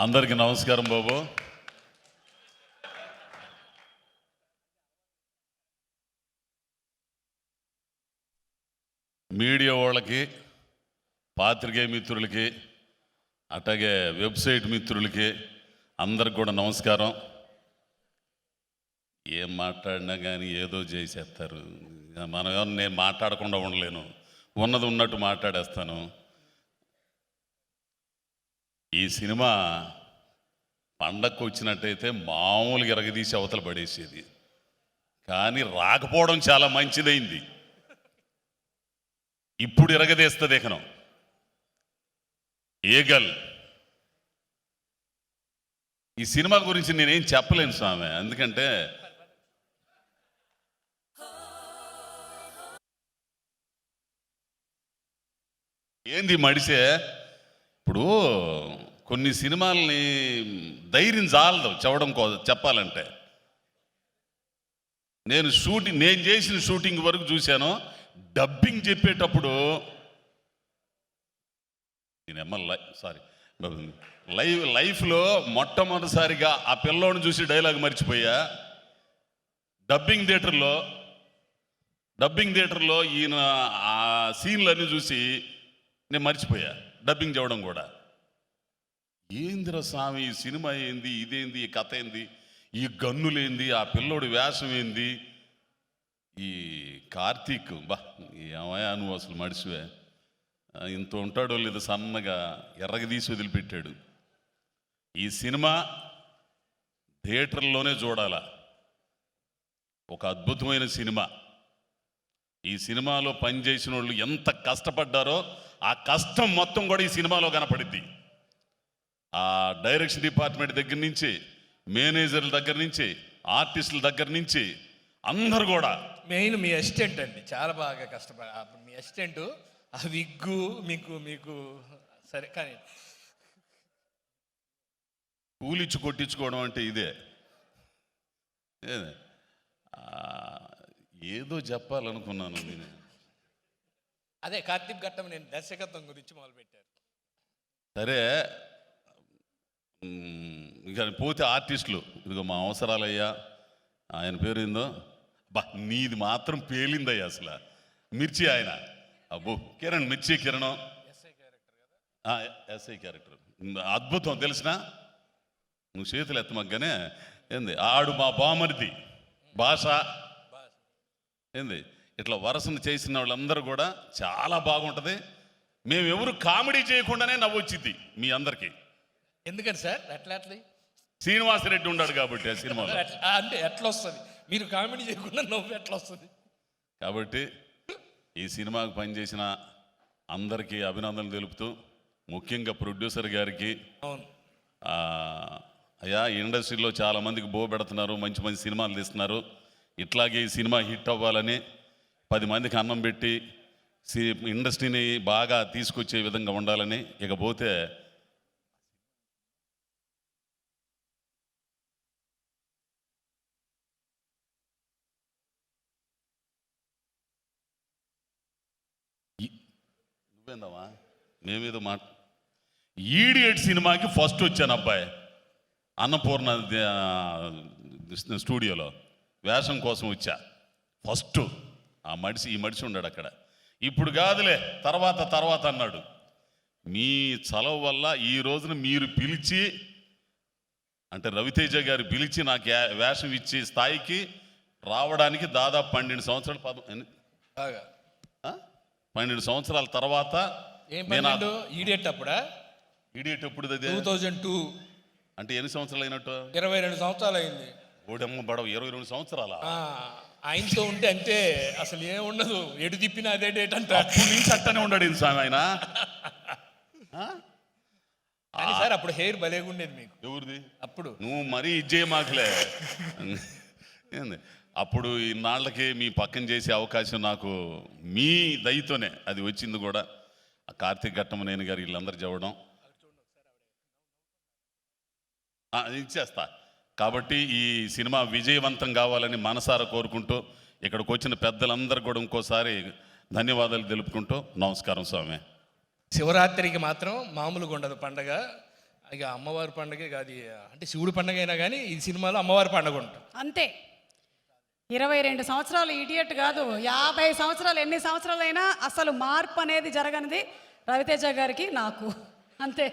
అందరికీ నమస్కారం బాబు. మీడియా వాళ్ళకి, పాత్రికేయ మిత్రులకి, అట్లాగే వెబ్సైట్ మిత్రులకి అందరికి కూడా నమస్కారం. ఏం మాట్లాడినా కానీ ఏదో చేసేస్తారు. మనం ఎవరు, నేను మాట్లాడకుండా ఉండలేను, ఉన్నది ఉన్నట్టు మాట్లాడేస్తాను. ఈ సినిమా పండగకు వచ్చినట్టయితే మామూలుగా ఎరగదీసి అవతల పడేసేది, కానీ రాకపోవడం చాలా మంచిదైంది. ఇప్పుడు ఎరగదీస్తుంది ఇకనం. ఏగల్ ఈ సినిమా గురించి నేనేం చెప్పలేను స్వామి, ఎందుకంటే ఏంది మడిసే. ఇప్పుడు కొన్ని సినిమాల్ని ధైర్యం చాలదు చెప్పాలంటే. నేను చేసిన షూటింగ్ వరకు చూశాను. డబ్బింగ్ చెప్పేటప్పుడు లైఫ్లో మొట్టమొదటిసారిగా ఆ పిల్లోని చూసి డైలాగ్ మర్చిపోయా. డబ్బింగ్ థియేటర్లో ఈయన ఆ సీన్లన్నీ చూసి నేను మర్చిపోయా, డబ్బింగ్ చెప్పడం కూడా. ఏందిరా స్వామి, ఈ సినిమా ఏంది, ఇదేంది, ఈ కథ ఏంది, ఈ గన్నులేంది, ఆ పిల్లోడి వేషం ఏంది, ఈ కార్తీక్ ఏమయ్యా నువ్వు అసలు మడిసివే, ఇంత ఉంటాడో లేదు, సన్నగా ఎర్రగదీసి వదిలిపెట్టాడు. ఈ సినిమా థియేటర్లోనే చూడాలా. ఒక అద్భుతమైన సినిమా. ఈ సినిమాలో పనిచేసిన వాళ్ళు ఎంత కష్టపడ్డారో ఆ కష్టం మొత్తం కూడా ఈ సినిమాలో కనపడిద్ది. ఆ డైరెక్షన్ డిపార్ట్మెంట్ దగ్గర నుంచి, మేనేజర్ల దగ్గర నుంచి, ఆర్టిస్టుల దగ్గర నుంచి అందరు కూడా. మెయిన్ మీ అసిస్టెంట్ అండి, చాలా బాగా మీ అసిస్టెంట్ ఆ విగ్గు మీకు సరే, కానీ కూలిచ్చి కొట్టించుకోవడం అంటే ఇదే. ఏదో చెప్పాలనుకున్నాను నేను. అదే కార్తీక్ ఘట్టం, నేను దర్శకత్వం గురించి మొదలుపెట్టారు. సరే, ఇక పోతే ఆర్టిస్టులు, ఇదిగో మా అవసరాలయ్యా, ఆయన పేరు ఏందో, నీది మాత్రం పేలిందయ్యా అసలు. మిర్చి ఆయన, అబ్బో కిరణ్, మిర్చి కిరణం ఎస్ఐ క్యారెక్టర్ అద్భుతం. తెలిసిన నువ్వు చేతులు ఎత్తమగ్గానే ఏంది, ఆడు మా బామరిది భాష ఏంది, ఇట్లా వరసను చేసిన వాళ్ళందరూ కూడా చాలా బాగుంటుంది. మేమెవరు కామెడీ చేయకుండానే నవ్వొచ్చింది మీ అందరికీ. ఎందుకని సార్ అట్లా శ్రీనివాసరెడ్డి ఉన్నాడు కాబట్టి ఆ సినిమాలో. అంటే ఎట్లా వస్తుంది, మీరు కామెడీ చేయకుండా నవ్వు ఎట్లా వస్తుంది? కాబట్టి ఈ సినిమాకు పనిచేసిన అందరికీ అభినందనలు తెలుపుతూ, ముఖ్యంగా ప్రొడ్యూసర్ గారికి, అయ్యా ఇండస్ట్రీలో చాలామందికి పెడుతున్నారు, మంచి మంచి సినిమాలు తీస్తున్నారు, ఇట్లాగే ఈ సినిమా హిట్ అవ్వాలని 10 మందికి అన్నం పెట్టి ఇండస్ట్రీని బాగా తీసుకొచ్చే విధంగా ఉండాలని. ఇకపోతే నువ్వేందమ్మా మేమేదో ఈడియట్ సినిమాకి ఫస్ట్ వచ్చాను అబ్బాయి, అన్నపూర్ణ స్టూడియోలో వేషం కోసం వచ్చా ఫస్ట్. ఈ మడిసి ఉన్నాడు అక్కడ. ఇప్పుడు కాదులే, తర్వాత అన్నాడు. మీ చలవ వల్ల ఈ రోజున మీరు పిలిచి, అంటే రవితేజ గారు పిలిచి నాకు వేషం ఇచ్చే స్థాయికి రావడానికి దాదాపు 12 సంవత్సరాలు 12 సంవత్సరాల తర్వాత. ఈడియట్ ఎప్పుడు 2002 అంటే ఎన్ని సంవత్సరాలు అయినట్టు? 22 సంవత్సరాలు అయింది. ఓడమ్మ బడవ 22 సంవత్సరాల ఆయనతో ఉంటే అంతే, అసలు ఏం ఉండదు, ఎటు తిప్పినా అదే డేట్ అంటే. అప్పుడు నుంచి అట్టనే ఉన్నాడు స్వామి ఆయన. కానీ సార్ అప్పుడు హెయిర్ భలేగా ఉండేది మీకు. ఎవరిది? అప్పుడు నువ్వు మరీ ఇజ్జే మాకులే. ఏంది అప్పుడు ఇన్నాళ్ళకి మీ పక్కన చేసే అవకాశం నాకు మీ దయతోనే అది వచ్చింది కూడా. ఆ కార్తీక్ ఘట్టమనేని గారు వీళ్ళందరూ చెప్పడం ఇచ్చేస్తా. కాబట్టి ఈ సినిమా విజయవంతం కావాలని మనసారా కోరుకుంటూ, ఇక్కడికి వచ్చిన పెద్దలందరూ కూడా ఇంకోసారి ధన్యవాదాలు తెలుపుకుంటూ నమస్కారం స్వామి. శివరాత్రికి మాత్రం మామూలుగా ఉండదు పండగ. ఇక అమ్మవారి పండగే కాదు, అంటే శివుడి పండగ అయినా కానీ ఈ సినిమాలో అమ్మవారి పండగ ఉంటుంది. అంతే. 22 సంవత్సరాలు ఇడియట్ కాదు, 50 సంవత్సరాలు, ఎన్ని సంవత్సరాలైనా అసలు మార్పు అనేది జరగనిది రవితేజ గారికి, నాకు అంతే.